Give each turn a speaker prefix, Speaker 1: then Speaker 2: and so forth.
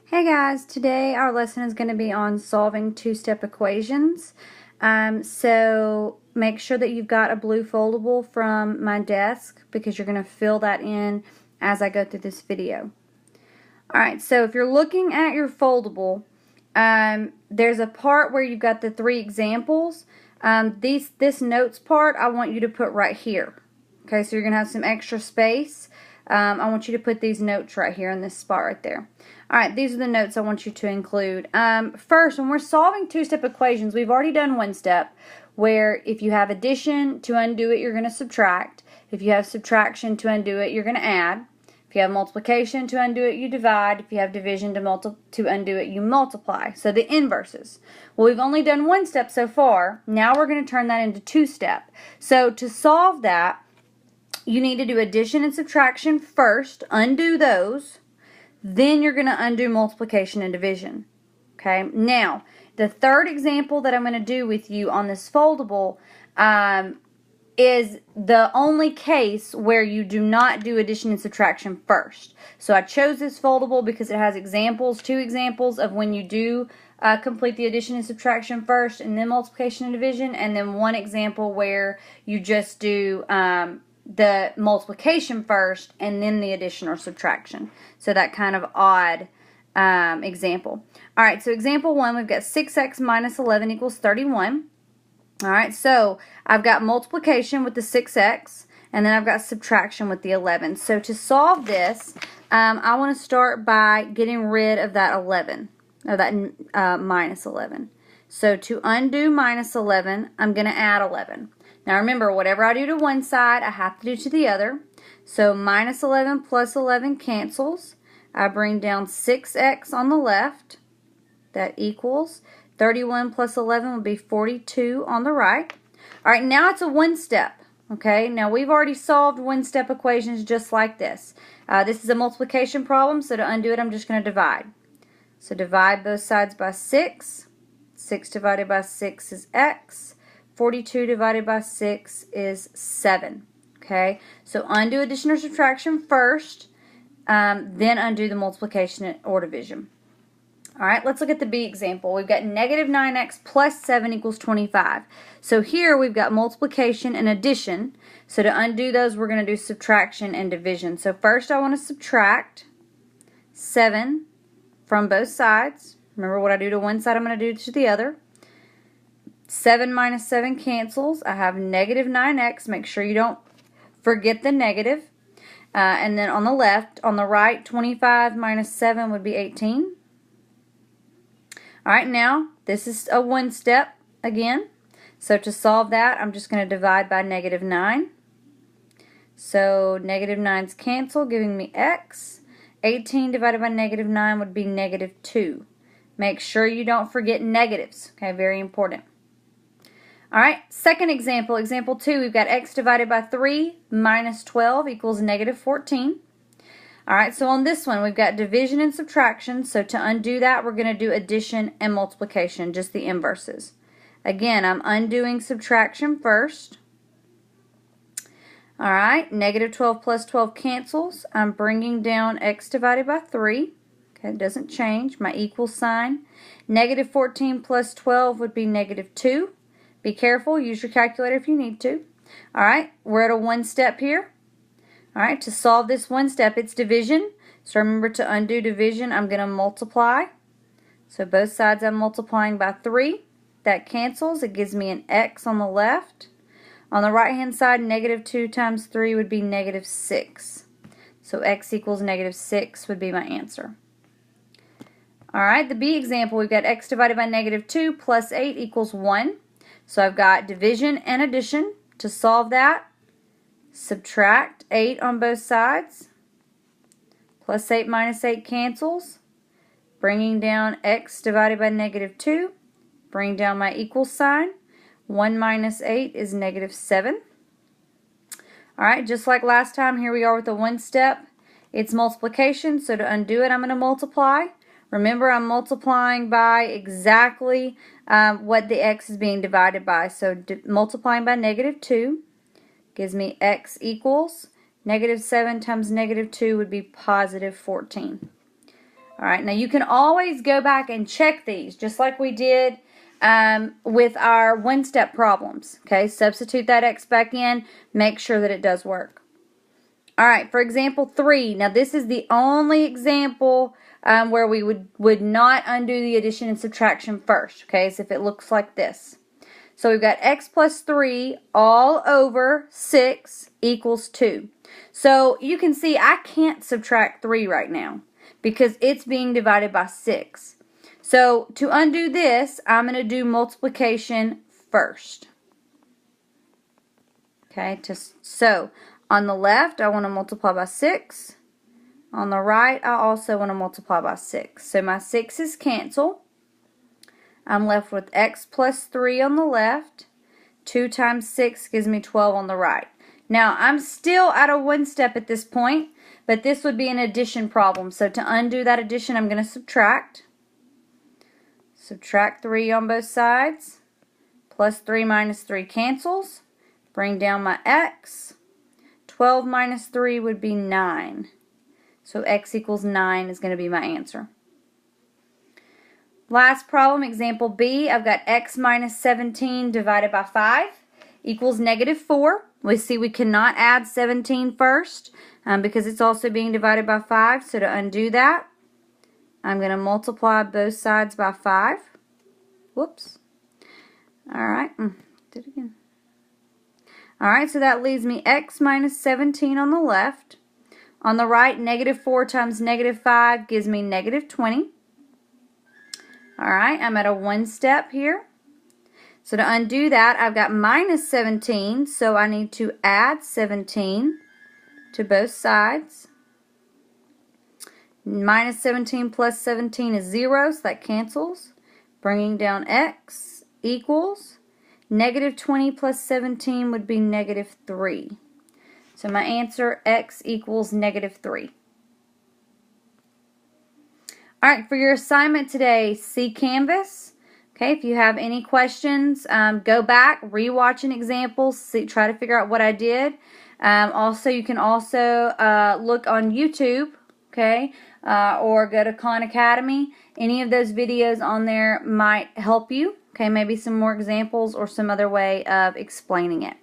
Speaker 1: Hey guys, today our lesson is going to be on solving two-step equations. So make sure that you've got a blue foldable from my desk because you're going to fill that in as I go through this video. Alright, so if you're looking at your foldable, there's a part where you've got the three examples. This notes part I want you to put right here. Okay, so you're going to have some extra space. I want you to put these notes right here in this spot right there. Alright, these are the notes I want you to include. First, when we're solving two-step equations, we've already done one step where if you have addition, to undo it, you're going to subtract. If you have subtraction, to undo it, you're going to add. If you have multiplication, to undo it, you divide. If you have division, to undo it, you multiply. So the inverses. Well, we've only done one step so far. Now we're going to turn that into two-step. So to solve that, you need to do addition and subtraction first, undo those, then you're going to undo multiplication and division. Okay, now the third example that I'm going to do with you on this foldable is the only case where you do not do addition and subtraction first. So I chose this foldable because it has examples, two examples of when you do complete the addition and subtraction first and then multiplication and division, and then one example where you just do the multiplication first and then the addition or subtraction. So that kind of odd example. Alright, so example 1, we've got 6x minus 11 equals 31. Alright, so I've got multiplication with the 6x, and then I've got subtraction with the 11. So to solve this, I want to start by getting rid of that 11, or that minus 11. So to undo minus 11, I'm going to add 11. Now remember, whatever I do to one side, I have to do to the other. So minus 11 plus 11 cancels. I bring down 6x on the left. That equals 31 plus 11 would be 42 on the right. All right, now it's a one step. Okay, now we've already solved one-step equations just like this. This is a multiplication problem, so to undo it, I'm just going to divide. So divide both sides by 6. 6 divided by 6 is x. 42 divided by 6 is 7. Okay, so undo addition or subtraction first, then undo the multiplication or division. Alright, let's look at the B example. We've got negative 9x plus 7 equals 25. So here we've got multiplication and addition. So to undo those, we're going to do subtraction and division. So first I want to subtract 7 from both sides. Remember, what I do to one side, I'm going to do to the other. 7 minus 7 cancels. I have negative 9x. Make sure you don't forget the negative. And then on the left, on the right, 25 minus 7 would be 18. Alright, now this is a one step again. So to solve that, I'm just going to divide by negative 9. So negative 9's cancel, giving me x. 18 divided by negative 9 would be negative 2. Make sure you don't forget negatives. Okay, very important. Alright, second example, example 2, we've got x divided by 3 minus 12 equals negative 14. Alright, so on this one, we've got division and subtraction. So to undo that, we're going to do addition and multiplication, just the inverses. Again, I'm undoing subtraction first. Alright, negative 12 plus 12 cancels. I'm bringing down x divided by 3. Okay, it doesn't change. My equal sign. Negative 14 plus 12 would be negative 2. Be careful. Use your calculator if you need to. Alright, we're at a one step here. Alright, to solve this one step, it's division. So remember, to undo division, I'm going to multiply. So both sides I'm multiplying by 3. That cancels. It gives me an x on the left. On the right hand side, negative 2 times 3 would be negative 6. So x equals negative 6 would be my answer. Alright, the B example, we've got x divided by negative 2 plus 8 equals 1. So I've got division and addition. To solve that, subtract 8 on both sides. Plus 8 minus 8 cancels. Bringing down x divided by negative 2. Bring down my equal sign. 1 minus 8 is negative 7. Alright, just like last time, here we are with the one step. It's multiplication, so to undo it, I'm going to multiply. Remember, I'm multiplying by exactly what the x is being divided by. So multiplying by negative 2 gives me x equals negative 7 times negative 2 would be positive 14. All right, now you can always go back and check these, just like we did with our one-step problems. Okay, substitute that x back in, make sure that it does work. All right, for example 3, now this is the only example where we would not undo the addition and subtraction first. Okay, so if it looks like this. So we've got x plus 3 all over 6 equals 2. So you can see I can't subtract 3 right now because it's being divided by 6. So to undo this, I'm going to do multiplication first. Okay, so on the left, I want to multiply by 6. On the right, I also want to multiply by 6. So my 6's cancel. I'm left with x plus 3 on the left. 2 times 6 gives me 12 on the right. Now, I'm still at a one step at this point, but this would be an addition problem. So to undo that addition, I'm going to subtract. Subtract 3 on both sides. Plus 3 minus 3 cancels. Bring down my x. 12 minus 3 would be 9. So x equals 9 is going to be my answer. Last problem, example B, I've got x minus 17 divided by 5 equals negative 4. We see we cannot add 17 first because it's also being divided by 5. So to undo that, I'm going to multiply both sides by 5. Whoops. All right, did it again. All right, so that leaves me x minus 17 on the left. On the right, negative 4 times negative 5 gives me negative 20. All right, I'm at a one step here. So to undo that, I've got minus 17, so I need to add 17 to both sides. Minus 17 plus 17 is 0, so that cancels. Bringing down x equals negative 20 plus 17 would be negative 3. So my answer, x equals negative 3. All right, for your assignment today, see Canvas. Okay, if you have any questions, go back, rewatch an example, try to figure out what I did. Also, you can also look on YouTube, okay, or go to Khan Academy. Any of those videos on there might help you. Okay, maybe some more examples or some other way of explaining it.